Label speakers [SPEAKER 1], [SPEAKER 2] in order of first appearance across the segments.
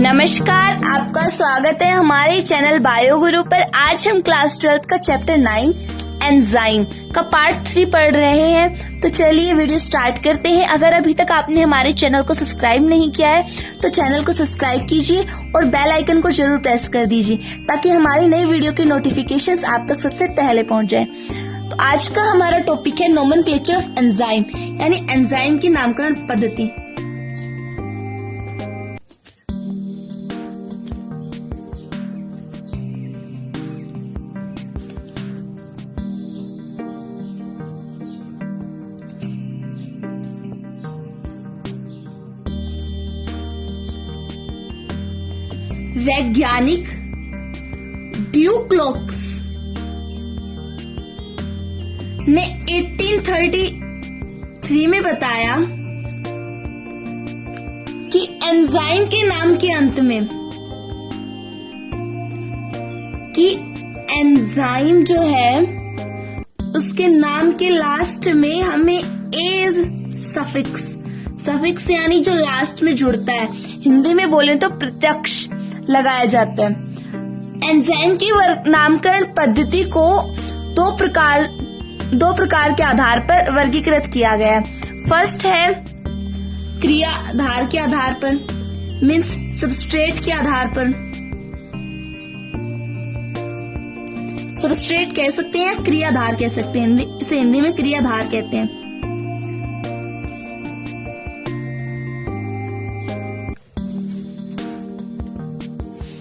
[SPEAKER 1] नमस्कार, आपका स्वागत है हमारे चैनल बायो गुरु पर। आज हम क्लास 12 का चैप्टर 9 एंजाइम का पार्ट 3 पढ़ रहे हैं। तो चलिए वीडियो स्टार्ट करते हैं। अगर अभी तक आपने हमारे चैनल को सब्सक्राइब नहीं किया है तो चैनल को सब्सक्राइब कीजिए और बेल आइकन को जरूर प्रेस कर दीजिए ताकि हमारी नई वीडियो की नोटिफिकेशंस आप तक सबसे पहले पहुंच जाए। तो आज का हमारा टॉपिक है नोमेनक्लेचर ऑफ एंजाइम, यानी एंजाइम की नामकरण पद्धति। वैज्ञानिक ड्यूक्लोक्स ने 1833 में बताया कि एंजाइम के नाम के अंत में एंजाइम जो है उसके नाम के लास्ट में हमें एज सफिक्स यानी जो लास्ट में जुड़ता है, हिंदी में बोले तो प्रत्यक्ष लगाया जाता है। एंजाइम की नामकरण पद्धति को दो प्रकार के आधार पर वर्गीकृत किया गया है। फर्स्ट है क्रियाधार के आधार पर, मीन्स सबस्ट्रेट के आधार पर। सबस्ट्रेट कह सकते हैं, क्रियाधार कह सकते हैं, इसे हिंदी में क्रियाधार कहते हैं।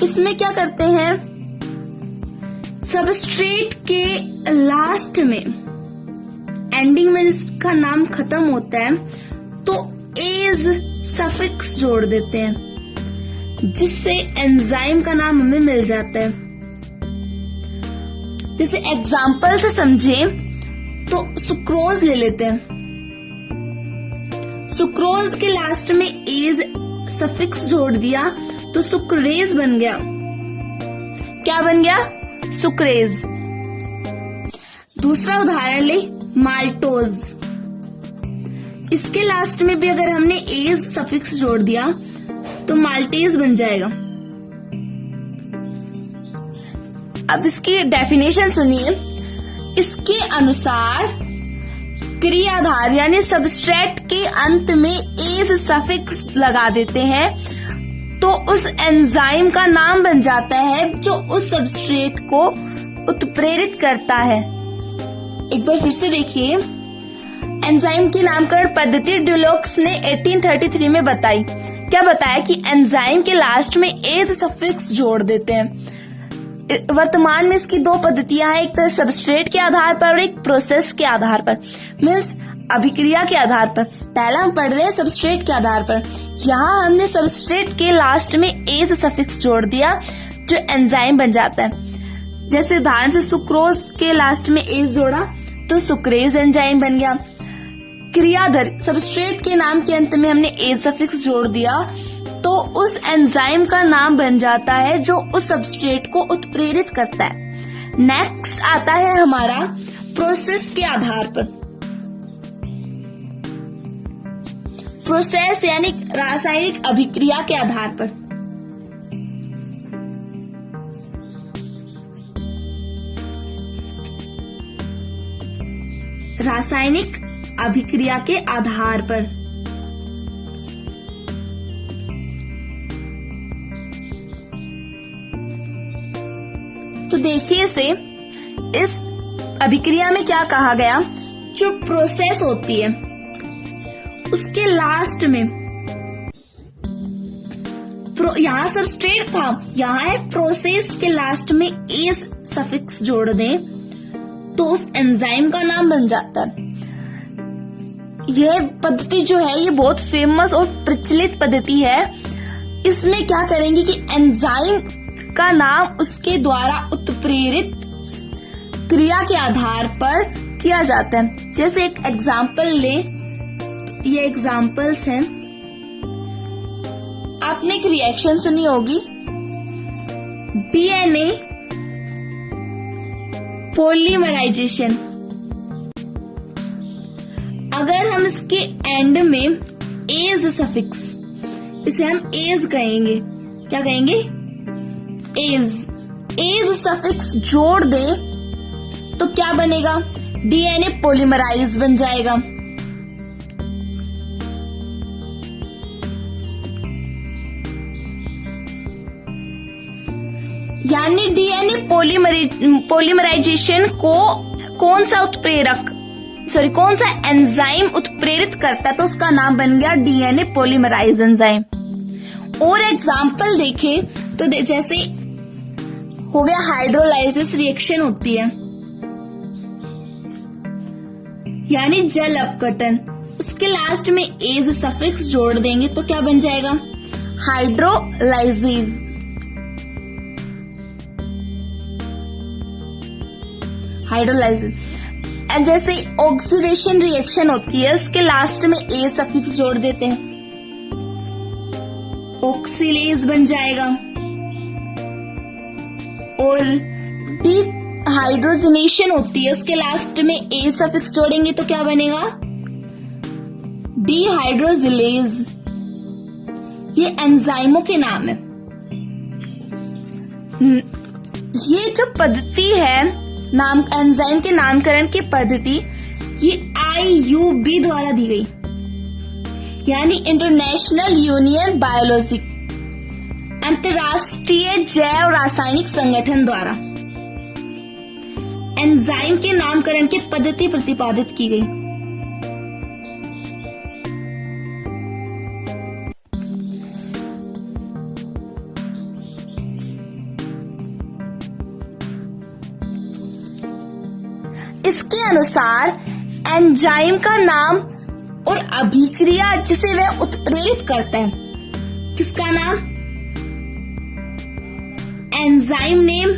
[SPEAKER 1] इसमें क्या करते हैं, सबस्ट्रेट के लास्ट में, एंडिंग में जिसका नाम खत्म होता है तो एज सफिक्स जोड़ देते हैं, जिससे एंजाइम का नाम हमें मिल जाता है। जैसे एग्जाम्पल से समझे तो सुक्रोज ले लेते हैं। सुक्रोज के लास्ट में एज सफिक्स जोड़ दिया तो सुक्रेज बन गया। क्या बन गया? सुक्रेज। दूसरा उदाहरण ले, माल्टोज। इसके लास्ट में भी अगर हमने एज सफिक्स जोड़ दिया तो माल्टेज बन जाएगा। अब इसकी डेफिनेशन सुनिए। इसके अनुसार क्रियाधार यानी सबस्ट्रेट के अंत में एज सफिक्स लगा देते हैं तो उस एंजाइम का नाम बन जाता है जो उस सबस्ट्रेट को उत्प्रेरित करता है। एक बार फिर से देखिए, एंजाइम की नामकरण पद्धति ड्यूक्लोक्स ने 1833 में बताई। क्या बताया कि एंजाइम के लास्ट में एज सफिक्स जोड़ देते हैं। वर्तमान में इसकी दो पद्धतियां हैं, एक तो सबस्ट्रेट के आधार पर और एक प्रोसेस के आधार पर, मीन्स अभिक्रिया के आधार पर। पहला हम पढ़ रहे हैं सबस्ट्रेट के आधार पर। यहाँ हमने सबस्ट्रेट के लास्ट में एज सफिक्स जोड़ दिया जो एंजाइम बन जाता है। जैसे उदाहरण से सुक्रोज के लास्ट में एज जोड़ा तो सुक्रेज एंजाइम बन गया। क्रियाधार सबस्ट्रेट के नाम के अंत में हमने एज सफिक्स जोड़ दिया तो उस एंजाइम का नाम बन जाता है जो उस सबस्ट्रेट को उत्प्रेरित करता है। नेक्स्ट आता है हमारा प्रोसेस के आधार पर। प्रोसेस यानी रासायनिक अभिक्रिया के आधार पर। रासायनिक अभिक्रिया के आधार पर तो देखिए से इस अभिक्रिया में क्या कहा गया, जो प्रोसेस होती है उसके लास्ट में, यहाँ सबस्ट्रेट था, यहाँ है प्रोसेस के लास्ट में एज सफिक्स जोड़ दें तो उस एंजाइम का नाम बन जाता है। यह पद्धति जो है ये बहुत फेमस और प्रचलित पद्धति है। इसमें क्या करेंगे कि एंजाइम का नाम उसके द्वारा उत्प्रेरित क्रिया के आधार पर किया जाता है। जैसे एक एग्जाम्पल ले, ये एग्जाम्पल्स हैं। आपने एक रिएक्शन सुनी होगी, डीएनए पॉलीमराइजेशन। अगर हम इसके एंड में एज सफिक्स, इसे हम एज कहेंगे, क्या कहेंगे, एज। एज सफिक्स जोड़ दे तो क्या बनेगा, डीएनए पॉलीमराइज बन जाएगा। यानी डीएनए पॉलीमराइजेशन को कौन सा एंजाइम उत्प्रेरित करता है, तो उसका नाम बन गया डीएनए पॉलीमराइज एंजाइम। और एग्जाम्पल देखें तो जैसे हो गया हाइड्रोलाइसिस रिएक्शन होती है, यानी जल अपघटन, उसके लास्ट में एज सफिक्स जोड़ देंगे तो क्या बन जाएगा, हाइड्रोलाइसिस। जैसे ऑक्सीडेशन रिएक्शन होती है, उसके लास्ट में ए सफिक्स जोड़ देते हैं, ऑक्सीलेज बन जाएगा। और डिहाइड्रोजनेशन होती है, उसके लास्ट में ए सफिक्स जोड़ेंगे तो क्या बनेगा, डिहाइड्रोजिलेज। ये एंजाइमों के नाम है। ये जो पद्धति है एंजाइम के नामकरण की पद्धति, ये IUB द्वारा दी गई, यानी इंटरनेशनल यूनियन बायोलॉजी, अंतर्राष्ट्रीय जैव रासायनिक संगठन द्वारा एंजाइम के नामकरण की पद्धति प्रतिपादित की गई। इसके अनुसार एंजाइम का नाम और अभिक्रिया जिसे वह उत्प्रेरित करता है, किसका नाम, एंजाइम नेम,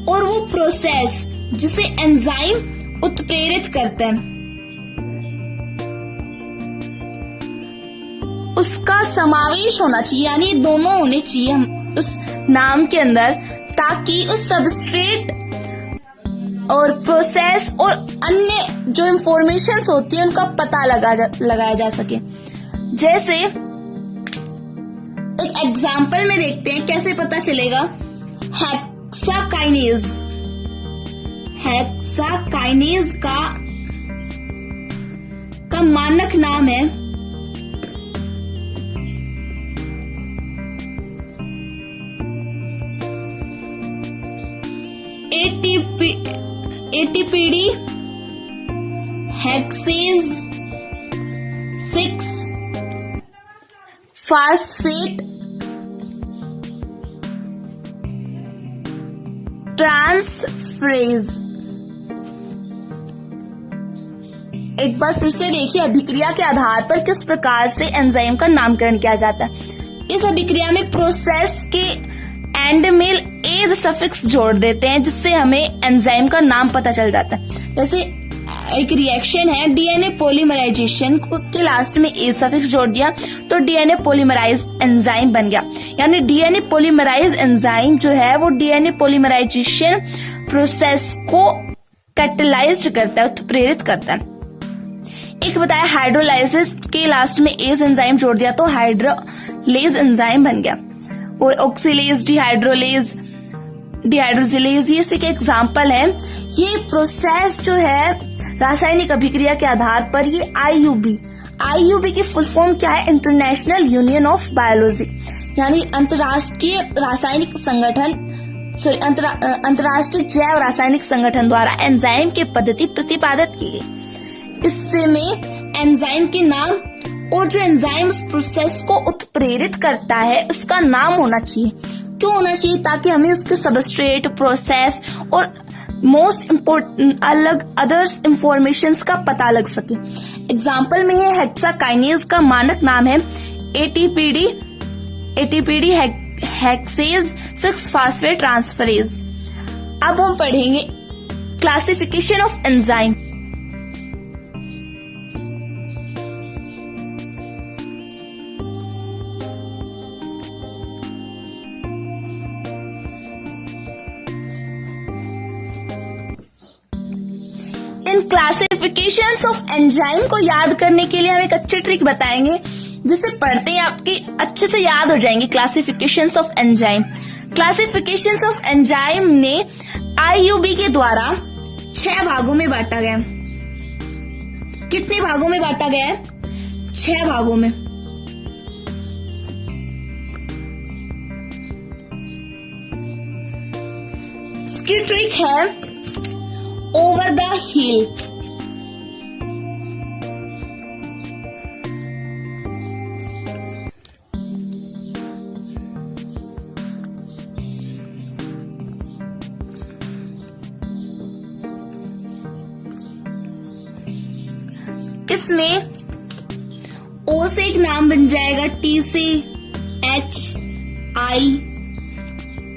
[SPEAKER 1] और वो प्रोसेस जिसे एंजाइम उत्प्रेरित करता है उसका समावेश होना चाहिए, यानी दोनों होने चाहिए उस नाम के अंदर, ताकि उस सबस्ट्रेट और प्रोसेस और अन्य जो इंफॉर्मेशन होती है उनका पता लगाया जा सके। जैसे एक एग्जाम्पल में देखते हैं कैसे पता चलेगा, हेक्साकाइनेज का मानक नाम है ATPD हेक्सेज 6 फास्फेट ट्रांसफरेज। एक बार फिर से देखिए, अभिक्रिया के आधार पर किस प्रकार से एंजाइम का नामकरण किया जाता है। इस अभिक्रिया में प्रोसेस के एंड में एज सफिक्स जोड़ देते हैं, जिससे हमें एंजाइम का नाम पता चल जाता है। जैसे एक रिएक्शन है डीएनए पॉलीमराइजेशन के लास्ट में ए सफिक्स जोड़ दिया तो डीएनए पॉलीमराइज एंजाइम बन गया। यानी डीएनए पॉलीमराइज एंजाइम जो है वो डीएनए पॉलीमराइजेशन प्रोसेस को कैटलाइज्ड करता है, उत्प्रेरित करता है। एक बताया हाइड्रोलाइसिस के लास्ट में एज एंजाइम जोड़ दिया तो हाइड्रोलेज एंजाइम बन गया। और ऑक्सीलेज, डिहाइड्रोजिलेज, ये इसके एग्जाम्पल है। ये प्रोसेस जो है रासायनिक अभिक्रिया के आधार पर ये IUB की फुल फॉर्म क्या है, इंटरनेशनल यूनियन ऑफ बायोलॉजी, यानी अंतर्राष्ट्रीय रासायनिक संगठन, अंतर्राष्ट्रीय जैव रासायनिक संगठन द्वारा एंजाइम की पद्धति प्रतिपादित की गई। इससे में एंजाइम के नाम और जो एंजाइम उस प्रोसेस को उत्प्रेरित करता है उसका नाम होना चाहिए। क्यों होना चाहिए, ताकि हमें उसके सबस्ट्रेट, प्रोसेस और मोस्ट इम्पोर्टेंट अदर्स इंफॉर्मेशन का पता लग सके। एग्जाम्पल में है हेक्साकाइनेज का मानक नाम है ATPD हेक्सेज 6 फास्फेट ट्रांसफरेज। अब हम पढ़ेंगे classification of enzyme. In classifications of enzyme को याद करने के लिए हम एक अच्छी ट्रिक बताएंगे। जिसे पढ़ते ही आपके अच्छे से याद हो जाएंगे। Classifications of enzyme. Classifications of enzyme ने IUB के द्वारा 6 भागों में बांटा गया। कितने भागों में बांटा गया है? 6 भागों में। इसकी ट्रिक है ओवर द हिल। इसमें O से एक नाम बन जाएगा, T से, H, I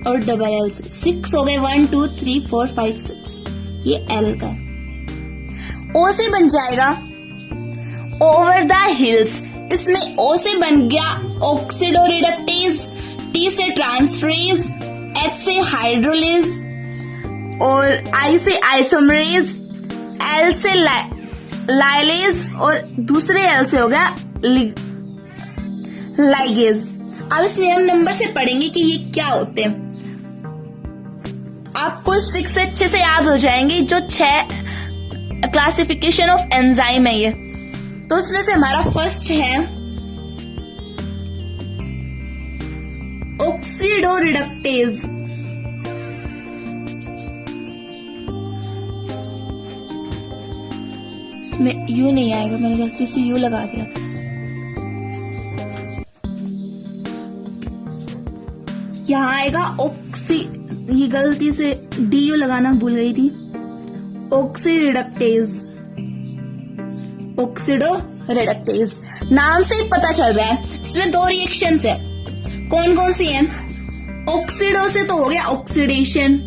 [SPEAKER 1] और डबल L से। 6 हो गए, 1 2 3 4 5 6। ये L का है। O से बन जाएगा ओवर द हिल्स। इसमें O से बन गया ऑक्सीडो रिडक्टेज, T से ट्रांसफरेज, H से हाइड्रोलेज और I से आइसोमरेज, L से लाइलेज और दूसरे L से हो गया लाइगेज। अब इसमें हम नंबर से पढ़ेंगे कि ये क्या होते हैं। आपको इस ट्रिक से अच्छे से याद हो जाएंगे जो 6 क्लासिफिकेशन ऑफ एंजाइम है ये। तो इसमें से हमारा फर्स्ट है ऑक्सीडो रिडक्टेज। इसमें यू नहीं आएगा, मैंने गलती से यू लगा दिया था। यहाँ आएगा ऑक्सी, ये गलती से DU लगाना भूल गई थी। Oxy reductase, oxido reductase. नाम से ही पता चल रहा है इसमें 2 रिएक्शंस है। कौन कौन सी हैं? ऑक्सीडो से तो हो गया ऑक्सीडेशन।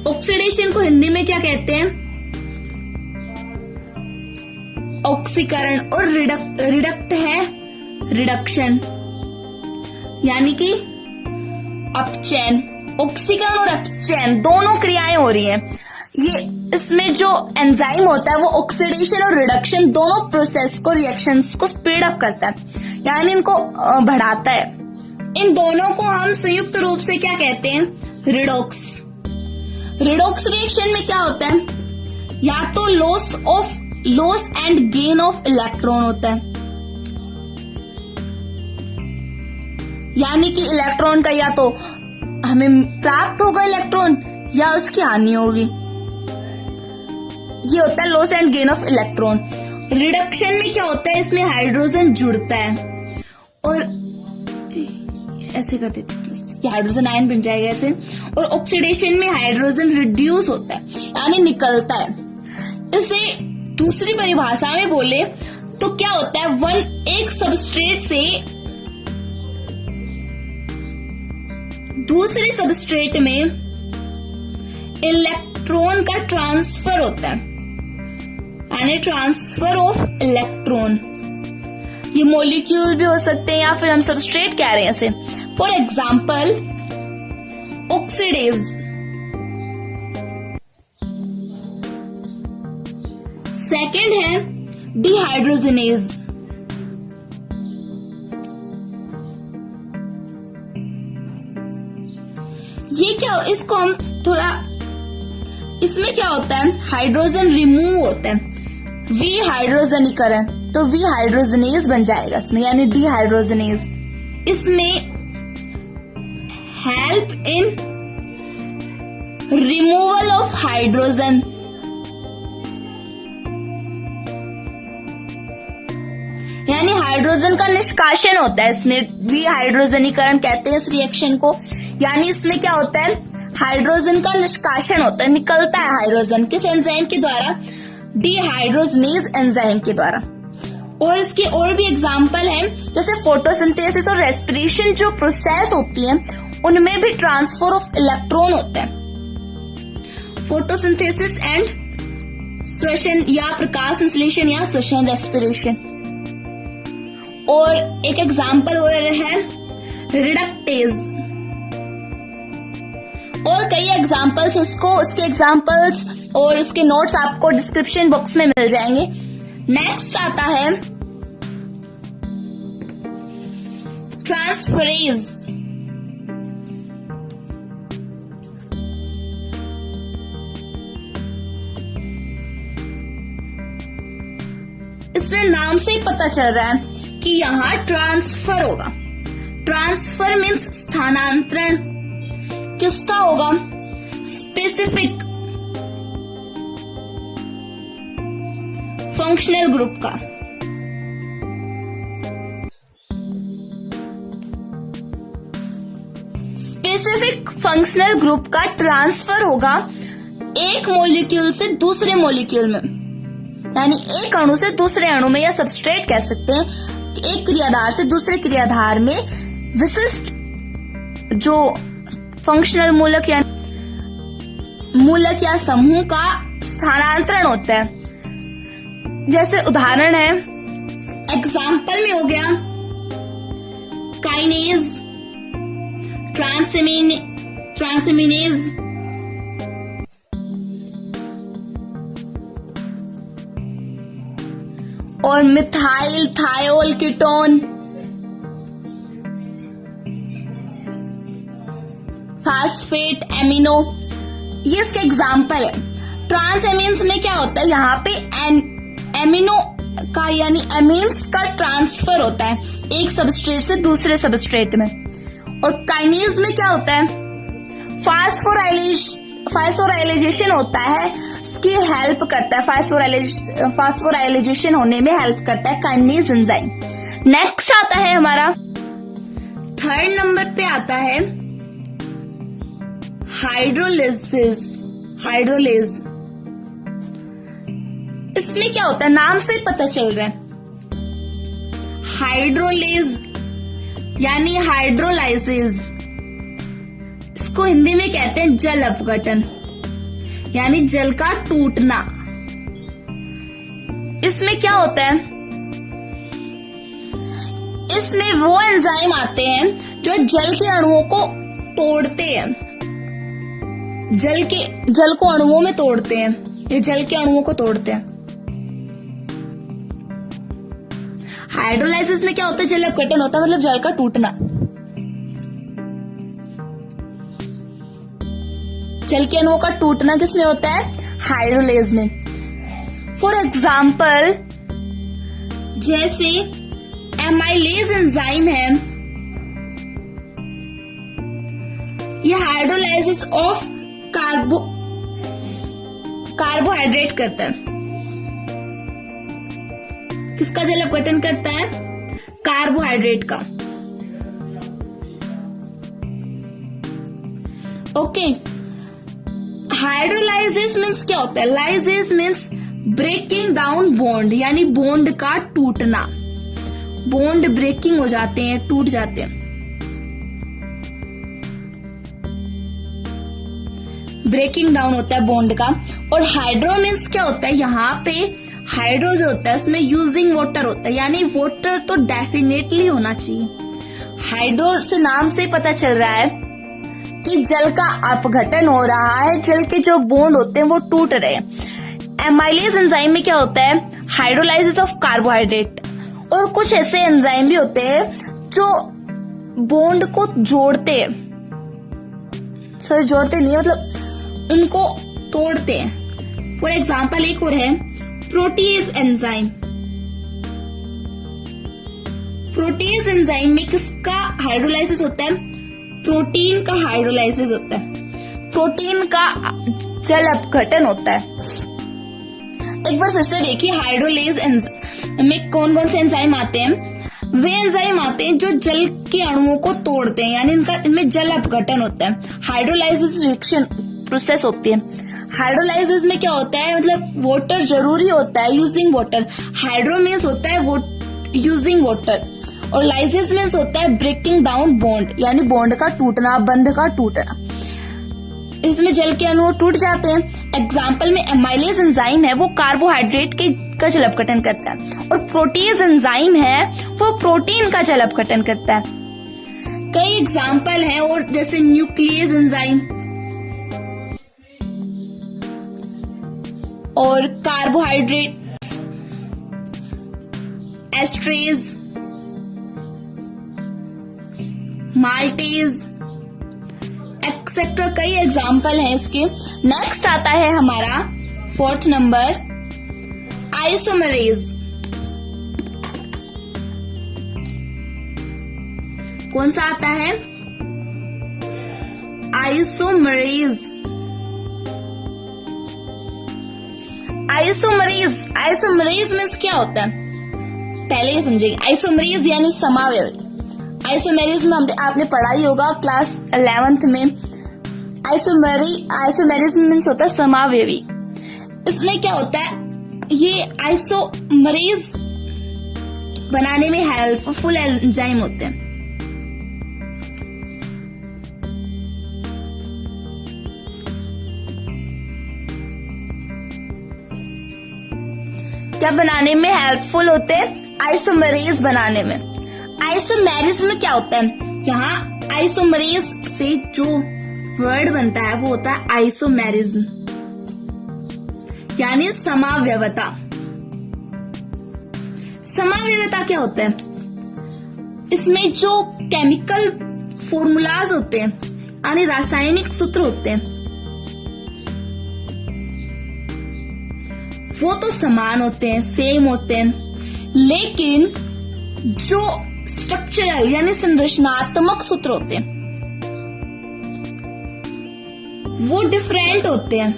[SPEAKER 1] ऑक्सीडेशन को हिंदी में क्या कहते हैं? ऑक्सीकरण। और रिडक्ट है रिडक्शन, यानी कि अपचयन। ऑक्सीकरण और अपचयन दोनों क्रियाएं हो रही हैं। ये इसमें जो एंजाइम होता है वो ऑक्सीडेशन और रिडक्शन दोनों प्रोसेस को, रिएक्शंस को स्पीड अप करता है, यानी इनको बढ़ाता है। इन दोनों को हम संयुक्त रूप से क्या कहते हैं? रिडॉक्स। रिडॉक्स रिएक्शन में क्या होता है? या तो loss and gain of electron होता है, यानी कि इलेक्ट्रॉन का या तो हमें प्राप्त होगा इलेक्ट्रॉन या उसकी हानि होगी। ये होता है loss and gain of electron. Reduction में क्या होता है? इसमें हाइड्रोजन जुड़ता है और ऐसे कर देते हैं प्लस, ये हाइड्रोजन आयन बन जाएगा ऐसे। और ऑक्सीडेशन में हाइड्रोजन रिड्यूस होता है, यानी निकलता है। इसे दूसरी परिभाषा में बोले तो क्या होता है? एक सबस्ट्रेट से दूसरे सबस्ट्रेट में इलेक्ट्रॉन का ट्रांसफर होता है, यानी ट्रांसफर ऑफ इलेक्ट्रॉन। ये मॉलिक्यूल भी हो सकते हैं या फिर हम सबस्ट्रेट कह रहे हैं इसे। For example oxidase. सेकेंड है डिहाइड्रोजनेज। ये क्या, इसको हम थोड़ा, इसमें क्या होता है? हाइड्रोजन रिमूव होता है, विहाइड्रोजनीकरण। तो विहाइड्रोजनेज बन जाएगा इसमें, यानी डिहाइड्रोजनेज। इसमें help in removal of hydrogen, यानी हाइड्रोजन का निष्कासन होता है इसमें। विहाइड्रोजनीकरण कहते हैं इस रिएक्शन को। यानी इसमें क्या होता है? हाइड्रोजन का निष्कासन होता है, निकलता है हाइड्रोजन। किस एंजाइम के द्वारा? डिहाइड्रोजनेज एंजाइम के द्वारा। और इसके और भी एग्जाम्पल हैं, जैसे फोटोसिंथेसिस और रेस्पिरेशन जो प्रोसेस होती है उनमें भी ट्रांसफर ऑफ इलेक्ट्रॉन होता है। फोटोसिंथेसिस एंड श्वसन या प्रकाश संश्लेषण या श्वसन रेस्पिरेशन। और एक एग्जाम्पल हो रहा है रिडक्टेज। और कई एग्जाम्पल्स उसके एग्जाम्पल्स और उसके नोट्स आपको डिस्क्रिप्शन बॉक्स में मिल जाएंगे। नेक्स्ट आता है ट्रांसफरेज, इसमें नाम से ही पता चल रहा है कि यहाँ ट्रांसफर होगा। ट्रांसफर मीन्स स्थानांतरण। किसका होगा? स्पेसिफिक फंक्शनल ग्रुप का। स्पेसिफिक फंक्शनल ग्रुप का ट्रांसफर होगा एक मॉलिक्यूल से दूसरे मॉलिक्यूल में, यानी एक अणु से दूसरे अणु में, या सबस्ट्रेट कह सकते हैं, एक क्रियाधार से दूसरे क्रियाधार में विशिष्ट जो फंक्शनल मूलक या समूह का स्थानांतरण होता है। जैसे उदाहरण है, एग्जाम्पल में हो गया काइनेज, ट्रांसएमिनेज, और methyl thiol ketone, phosphate amino, ये इसके एग्जाम्पल है। ट्रांसएमीन्स में क्या होता है? यहाँ पे एमिनो का यानी एमीन्स का ट्रांसफर होता है एक सबस्ट्रेट से दूसरे सबस्ट्रेट में। और काइनेज में क्या होता है? फास्फोराइलेशन होता है, इसकी हेल्प करता है, फास्फोराइलेशन होने में हेल्प करता है काइनेज एंजाइम। नेक्स्ट आता है हमारा थर्ड नंबर पे आता है हाइड्रोलिसिस, हाइड्रोलेज। इसमें क्या होता है? नाम से पता चल रहा है, हाइड्रोलेज यानी हाइड्रोलाइसिस। इसको हिंदी में कहते हैं जल अपघटन, यानी जल का टूटना। इसमें क्या होता है? इसमें वो एंजाइम आते हैं जो जल के अणुओं को तोड़ते हैं, जल को अणुओं में तोड़ते हैं, ये जल के अणुओं को तोड़ते हैं। हाइड्रोलाइसिस में क्या होता है? जल अपघटन होता है, मतलब जल का टूटना। जल के अणुओं का टूटना किसमें होता है? हाइड्रोलेज में। फॉर एग्जाम्पल, जैसे एमाइलेज एंजाइम है, ये हाइड्रोलाइसिस ऑफ कार्बोहाइड्रेट करता है। किसका जल अपघटन करता है? कार्बोहाइड्रेट का। ओके, हाइड्रोलाइसिस मीन्स क्या होता है? Lysis means breaking down bond, यानी बॉन्ड का टूटना। बॉन्ड ब्रेकिंग हो जाते हैं, टूट जाते हैं, ब्रेकिंग डाउन होता है बॉन्ड का। और हाइड्रो मीन्स क्या होता है? यहाँ पे हाइड्रो जो होता है उसमें यूजिंग वाटर होता है, यानी वाटर तो डेफिनेटली होना चाहिए। हाइड्रो से नाम से पता चल रहा है कि जल का अपघटन हो रहा है, जल के जो बॉन्ड होते हैं वो टूट रहे हैं। एमाइलेज एंजाइम में क्या होता है? Hydrolysis of carbohydrate. और कुछ ऐसे एंजाइम भी होते हैं जो बॉन्ड को जोड़ते हैं, सॉरी जोड़ते नहीं, मतलब उनको तोड़ते हैं। फॉर एग्जाम्पल एक और है प्रोटीज एंजाइम। प्रोटीज एंजाइम में किसका हाइड्रोलाइसिस होता है? प्रोटीन का हाइड्रोलाइसिस होता है, प्रोटीन का जल अपघटन होता है। एक बार फिर से देखिए, हाइड्रोलेज में कौन कौन से एंजाइम आते हैं? वे एंजाइम आते हैं जो जल के अणुओं को तोड़ते हैं, यानी इनमें जल अपघटन होता है। हाइड्रोलाइसिस रिएक्शन प्रोसेस होती है। हाइड्रोलाइसिस में क्या होता है? मतलब वाटर जरूरी होता है, यूजिंग वाटर। हाइड्रो मीन्स होता है यूजिंग वाटर, और लाइसिस मीन्स होता है ब्रेकिंग डाउन बॉन्ड, यानी बॉन्ड का टूटना, बंध का टूटना। इसमें जल के अणु टूट जाते हैं। एग्जाम्पल में एमाइलेज एंजाइम है, वो कार्बोहाइड्रेट का जल अपघटन करता है, और प्रोटीज एंजाइम है वो प्रोटीन का जल अपघटन करता है। कई एग्जाम्पल हैं, और जैसे न्यूक्लियस एंजाइम और कार्बोहाइड्रेट एस्ट्रेज, माल्टेज एक्सेट्रा, कई एग्जाम्पल हैं इसके। नेक्स्ट आता है हमारा 4th नंबर आइसोमेरेज। कौन सा आता है? आइसोमेरेज। आइसोमेरेज मीन्स क्या होता है, पहले ये समझेंगे। आइसोमेरेज यानी समावयवी। आइसोमेरेज में आपने पढ़ा ही होगा क्लास 11th में। आइसोमेरेज मीन्स होता है समावयवी। इसमें क्या होता है, ये आइसोमेरेज बनाने में हेल्पफुल एंजाइम होते हैं। क्या बनाने में हेल्पफुल होते हैं? आइसोमेरेज बनाने में। आइसोमेरेज में क्या होता है, यहाँ आइसोमेरेज से जो वर्ड बनता है वो होता है आइसोमेरेज, यानी समावयवता। समावयवता क्या होता है, इसमें जो केमिकल फॉर्मूलाज होते हैं यानी रासायनिक सूत्र होते हैं वो तो समान होते हैं, सेम होते हैं, लेकिन जो स्ट्रक्चरल यानी संरचनात्मक सूत्र होते हैं वो डिफरेंट होते हैं।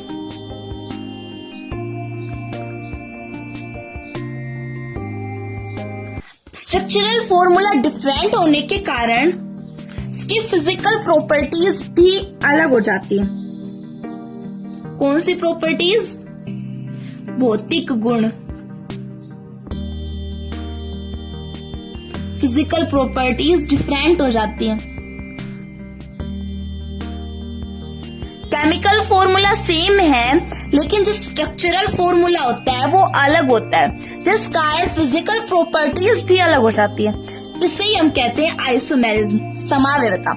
[SPEAKER 1] स्ट्रक्चरल फॉर्मूला डिफरेंट होने के कारण इसकी फिजिकल प्रॉपर्टीज भी अलग हो जाती हैं। कौन सी प्रॉपर्टीज? भौतिक गुण, फिजिकल प्रॉपर्टीज डिफरेंट हो जाती हैं। केमिकल फॉर्मूला सेम है लेकिन जो स्ट्रक्चरल फॉर्मूला होता है वो अलग होता है, जिस कारण फिजिकल प्रॉपर्टीज भी अलग हो जाती है। इसे ही हम कहते हैं आइसोमेरिज्म, समावयवता।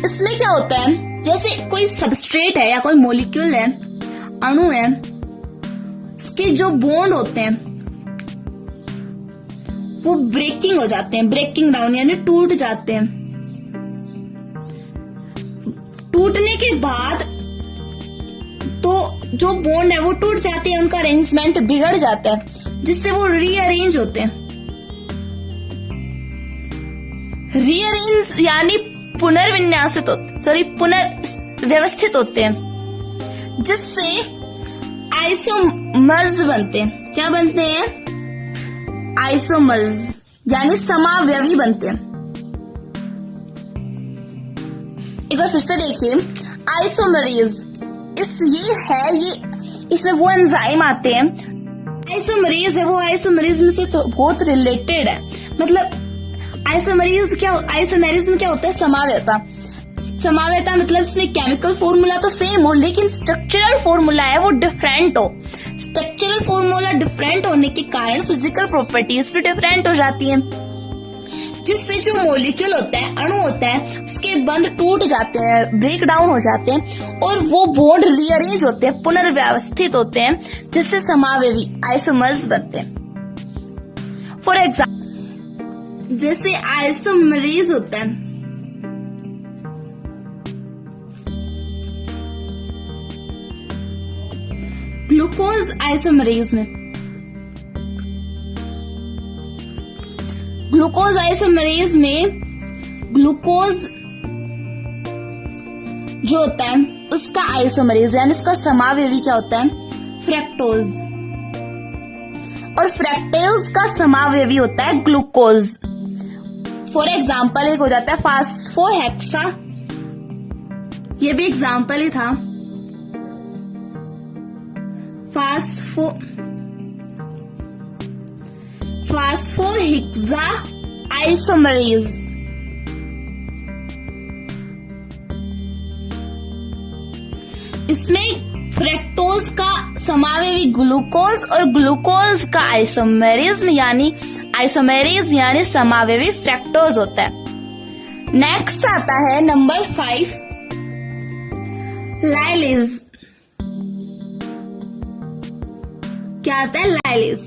[SPEAKER 1] इसमें क्या होता है, जैसे कोई सबस्ट्रेट है या कोई मॉलिक्यूल है, अणु है, उसके जो बॉन्ड होते हैं वो ब्रेकिंग हो जाते हैं, ब्रेकिंग डाउन यानी टूट जाते हैं। टूटने के बाद तो जो बॉन्ड है वो टूट जाते हैं, उनका अरेंजमेंट बिगड़ जाता है, जिससे वो रीअरेंज होते हैं। रीअरेंज यानी पुनर्विन्यासित होते, पुनर्व्यवस्थित होते हैं, जिससे आइसोमर्स बनते हैं। क्या बनते हैं? आइसोमर्स यानी समावयवी बनते हैं। एक बार फिर से देखिए, आइसोमरेज ये इसमें वो एंजाइम आते हैं। आइसोमरेज है वो आइसोमरिज्म से तो बहुत रिलेटेड है। मतलब आइसोमरेज में क्या होता है? समावयता। समावयता मतलब इसमें केमिकल फॉर्मूला तो सेम हो लेकिन स्ट्रक्चरल फॉर्मूला है वो डिफरेंट हो। स्ट्रक्चरल फॉर्मूला डिफरेंट होने के कारण फिजिकल प्रॉपर्टीज भी डिफरेंट हो जाती हैं, जिससे जो मॉलिक्यूल होता है, अणु होता है, उसके बंध टूट जाते हैं, ब्रेक डाउन हो जाते हैं और वो बॉन्ड रीअरेंज होते हैं, पुनर्व्यवस्थित होते हैं, जिससे समावयवी आइसोमर्स बनते हैं। फॉर एग्जाम्पल जैसे आइसोमरेज होता है, ग्लूकोज आइसोमरेज में, ग्लूकोज आइसोमरेज में ग्लूकोज जो होता है उसका आइसोमरेज यानी उसका समावयवी क्या होता है? फ्रक्टोज। और फ्रक्टोज का समावयवी होता है ग्लूकोज। फॉर एग्जाम्पल एक हो जाता है फास्फोहेक्सा, ये भी एग्जाम्पल ही था। फास्फोहेक्सा आइसोमरेज। इसमें फ्रक्टोज का समावयवी ग्लूकोज और ग्लूकोज का आइसोमरेज यानी समावयवी फ्रक्टोज होता है। नेक्स्ट आता है नंबर 5, लाइलेज। क्या आता है? लाइलेज।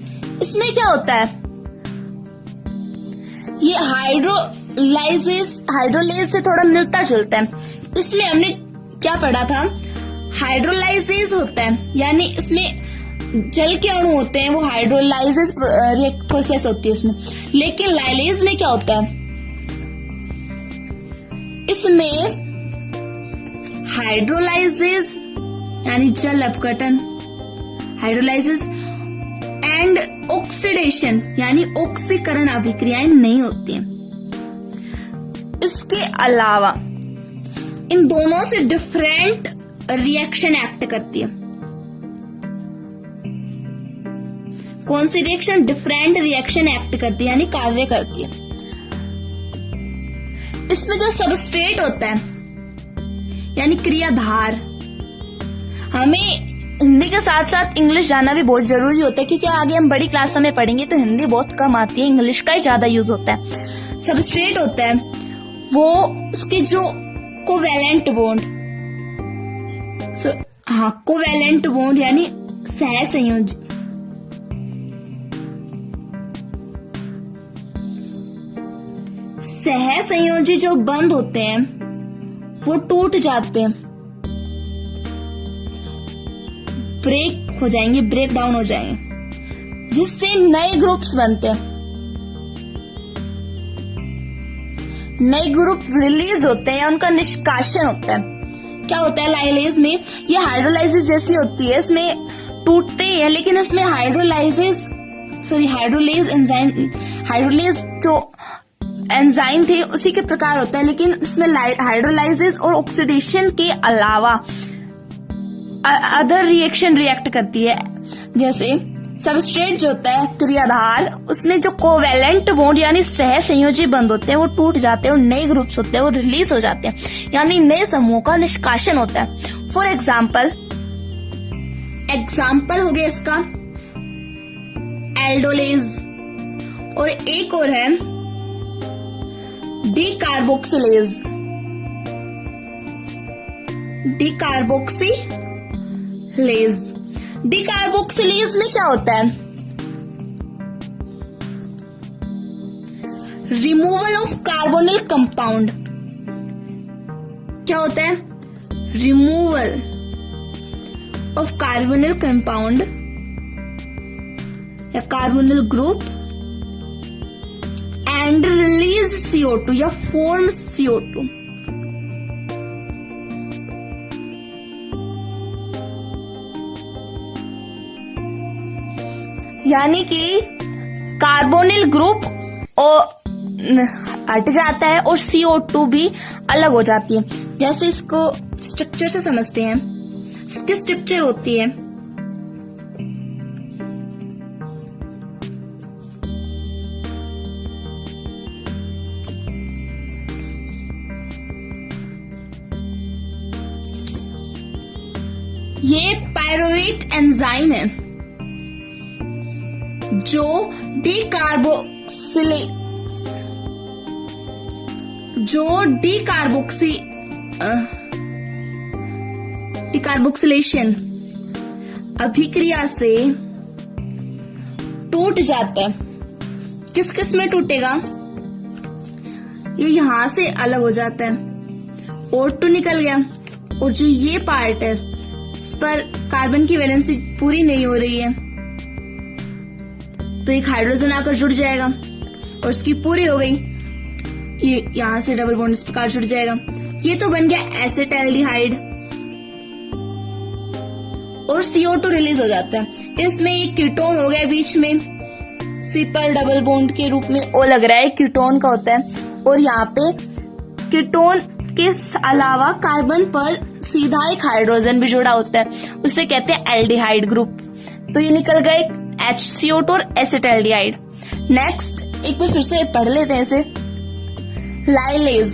[SPEAKER 1] इसमें क्या होता है? ये हाइड्रोलाइज से थोड़ा मिलता जुलता है। इसमें हमने क्या पढ़ा था, हाइड्रोलाइजेज होता है, यानी इसमें जल के अणु होते हैं, वो हाइड्रोलाइजेज प्रोसेस होती है इसमें। लेकिन लाइलेज में क्या होता है, इसमें हाइड्रोलाइजेज यानी जल अपघटन, हाइड्रोलाइजेज एंड ऑक्सीडेशन यानी ऑक्सीकरण अभिक्रियाएं नहीं होती हैं। इसके अलावा इन दोनों से डिफरेंट रिएक्शन एक्ट करती है। कौन सी रिएक्शन? डिफरेंट रिएक्शन एक्ट करती है, यानी कार्य करती है। इसमें जो सबस्ट्रेट होता है यानी क्रियाधार, हमें हिंदी के साथ साथ इंग्लिश जानना भी बहुत जरूरी होता है, क्योंकि आगे हम बड़ी क्लासों में पढ़ेंगे तो हिंदी बहुत कम आती है, इंग्लिश का ही ज्यादा यूज होता है। सबस्ट्रेट होता है वो उसके जो कोवैलेंट बॉन्ड, कोवैलेंट बॉन्ड यानी सहसंयोजी, सहसंयोजी जो बंध होते हैं वो टूट जाते हैं, ब्रेक हो जाएंगे, ब्रेक डाउन हो जाएंगे, जिससे नए ग्रुप्स बनते हैं। नए ग्रुप रिलीज होते हैं, उनका निष्कासन होता है। क्या होता है लाइलेज में, ये हाइड्रोलाइसिस जैसी होती है, इसमें टूटते हैं, लेकिन इसमें हाइड्रोलेज जो एंजाइम थे उसी के प्रकार होता है, लेकिन इसमें हाइड्रोलाइसिस और ऑक्सीडेशन के अलावा अदर रिएक्शन रिएक्ट करती है। जैसे सबस्ट्रेट जो होता है क्रियाधार, उसमें जो कोवैलेंट बॉन्ड यानी सहसंयोजी बंध होते हैं वो टूट जाते हैं और नए ग्रुप्स होते हैं वो रिलीज हो जाते हैं, यानी नए समूह का निष्कासन होता है। फॉर एग्जाम्पल हो गया इसका एल्डोलेज, और एक और है डीकार्बोक्सिलेज। डीकार्बोक्सिलेज में क्या होता है, रिमूवल ऑफ कार्बोनिल कंपाउंड। क्या होता है, रिमूवल ऑफ कार्बोनिल कंपाउंड या carbonyl group and release CO2 या फॉर्म CO2। यानी कि कार्बोनिल ग्रुप हट जाता है और CO2 भी अलग हो जाती है। जैसे इसको स्ट्रक्चर से समझते हैं, इसकी स्ट्रक्चर होती है ये पायरुवेट एंजाइम है जो डीकार्बोक्सिलेशन अभिक्रिया से टूट जाता है। किस किस में टूटेगा, ये यहां से अलग हो जाता है, O2 निकल गया, और जो ये पार्ट है इस पर कार्बन की वैलेंसी पूरी नहीं हो रही है, तो एक हाइड्रोजन आकर जुड़ जाएगा और उसकी पूरी हो गई, ये यहां से डबल बॉन्ड इस प्रकार जुड़ जाएगा। ये तो बन गया एसिटाल्डिहाइड और CO2 रिलीज हो जाता है। इसमें एक कीटोन हो गया बीच में, सी पर डबल बॉन्ड के रूप में O लग रहा है, कीटोन का होता है, और यहाँ पे कीटोन के अलावा कार्बन पर सीधा एक हाइड्रोजन भी जुड़ा होता है, उसे कहते हैं एल्डिहाइड ग्रुप। तो ये निकल गए HCO2 और एसिटाल्डिहाइड। नेक्स्ट एक बार फिर से पढ़ लेते हैं इसे। लाइलेज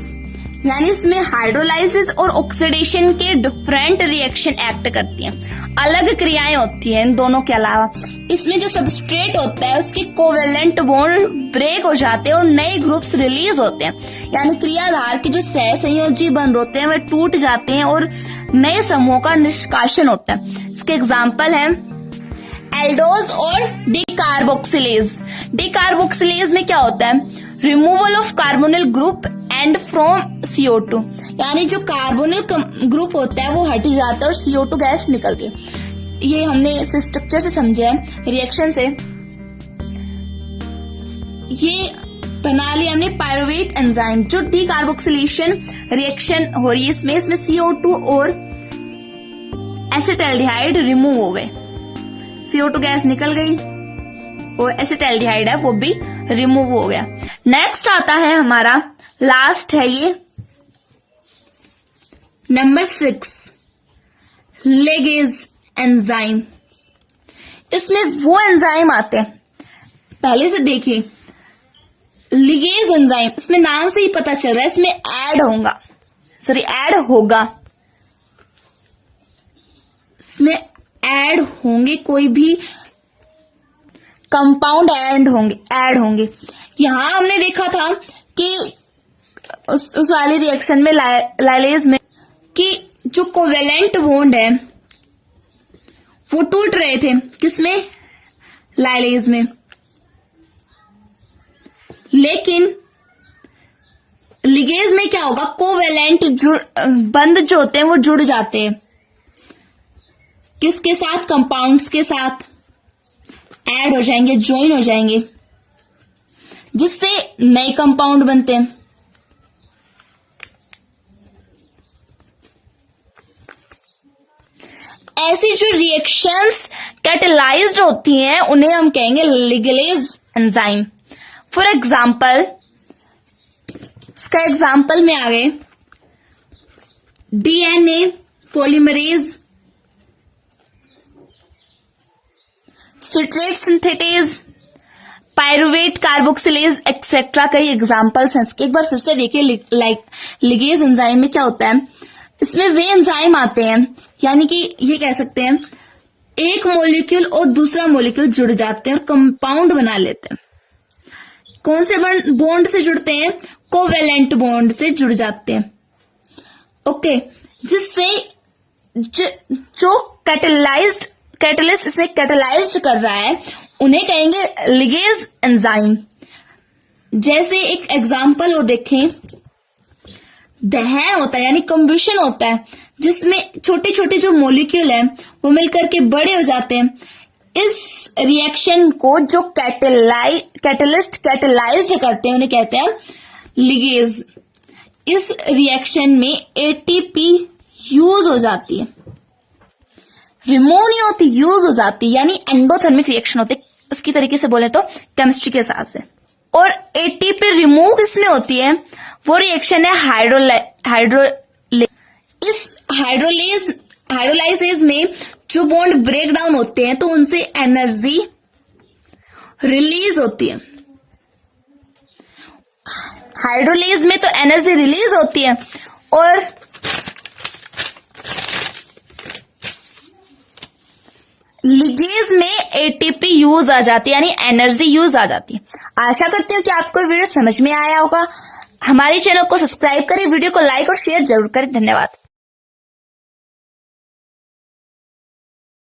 [SPEAKER 1] यानी इसमें हाइड्रोलाइसिस और ऑक्सीडेशन के डिफरेंट रिएक्शन एक्ट करती हैं, अलग क्रियाएं होती हैं इन दोनों के अलावा। इसमें जो सबस्ट्रेट होता है उसके कोवेलेंट बॉन्ड ब्रेक हो जाते हैं और नए ग्रुप्स रिलीज होते हैं, यानी क्रियाधार के जो सहसंयोजी बंध होते हैं वे टूट जाते हैं और नए समूहों का निष्कासन होता है। इसके एग्जाम्पल है एल्डोज और डीकार्बोक्सिलेज। डीकार्बोक्सिलेज में क्या होता है, removal of carbonyl group and from CO2, यानी जो कार्बोनिल ग्रुप होता है वो हट जाता है और CO2 गैस निकलती है। ये हमने इसे स्ट्रक्चर से समझा है, रिएक्शन से। ये बना लिया हमने पायरुवेट एंजाइम, जो डीकार्बोक्सिलेशन रिएक्शन हो रही है इसमें CO2 और एसिटाल्डिहाइड रिमूव हो गए, CO2 गैस निकल गई और एसिटाल्डिहाइड है वो भी रिमूव हो गया। नेक्स्ट आता है हमारा, लास्ट है ये नंबर 6, लिगेज एंजाइम। इसमें वो एंजाइम आते हैं, पहले से देखिए, लिगेज एंजाइम, इसमें नाम से ही पता चल रहा है इसमें ऐड होगा, इसमें ऐड होंगे, कोई भी कंपाउंड ऐड होंगे। यहां हमने देखा था कि उस वाली रिएक्शन में लाइलेज में कि जो कोवेलेंट बॉन्ड है वो टूट रहे थे, किसमें? लाइलेज में। लेकिन लिगेज में क्या होगा, कोवेलेंट बंध जो होते हैं वो जुड़ जाते हैं, किसके साथ? कंपाउंड्स के साथ ऐड हो जाएंगे, ज्वाइन हो जाएंगे, जिससे नए कंपाउंड बनते हैं। ऐसी जो रिएक्शंस कैटेलाइज्ड होती हैं उन्हें हम कहेंगे लिगेज एंजाइम। फॉर एग्जाम्पल, इसका एग्जाम्पल में आ गए DNA polymerase, citrate synthetase, pyruvate carboxylase etcetera, कई एग्जाम्पल्स हैं इसके। एक बार फिर से देखिए, लिगेज एंजाइम में क्या होता है, इसमें वे एंजाइम आते हैं, यानी कि ये कह सकते हैं एक मॉलिक्यूल और दूसरा मॉलिक्यूल जुड़ जाते हैं और कंपाउंड बना लेते हैं। कौन से बॉन्ड से जुड़ते हैं? कोवेलेंट बॉन्ड से जुड़ जाते हैं। ओके, जिससे जो कैटलिस्ट इसे कैटेलाइज्ड कर रहा है उन्हें कहेंगे लिगेज एंजाइम। जैसे एक एग्जांपल और देखें, दहन होता है यानी कंबशन होता है, जिसमें छोटे छोटे जो मॉलिक्यूल हैं वो मिलकर के बड़े हो जाते हैं। इस रिएक्शन को जो कैटलिस्ट कैटेलाइज्ड करते हैं उन्हें कहते हैं लिगेज। इस रिएक्शन में ATP यूज हो जाती है, रिमूव नहीं होती, यूज हो जाती, यानी एंडोथर्मिक रिएक्शन होती है इसकी तरीके से बोले तो केमिस्ट्री के हिसाब से। और ATP रिमूव किसमें होती है? वो रिएक्शन है हाइड्रोलाइजेज। इस हाइड्रोलाइजेज में जो बॉन्ड ब्रेक डाउन होते हैं तो उनसे एनर्जी रिलीज होती है। हाइड्रोलाइज में तो एनर्जी रिलीज होती है और लिगेज में ATP यूज आ जाती है, यानी एनर्जी यूज आ जाती है। आशा करती हूँ कि आपको वीडियो समझ में आया होगा। हमारे चैनल को सब्सक्राइब करें, वीडियो को लाइक और शेयर जरूर करें। धन्यवाद।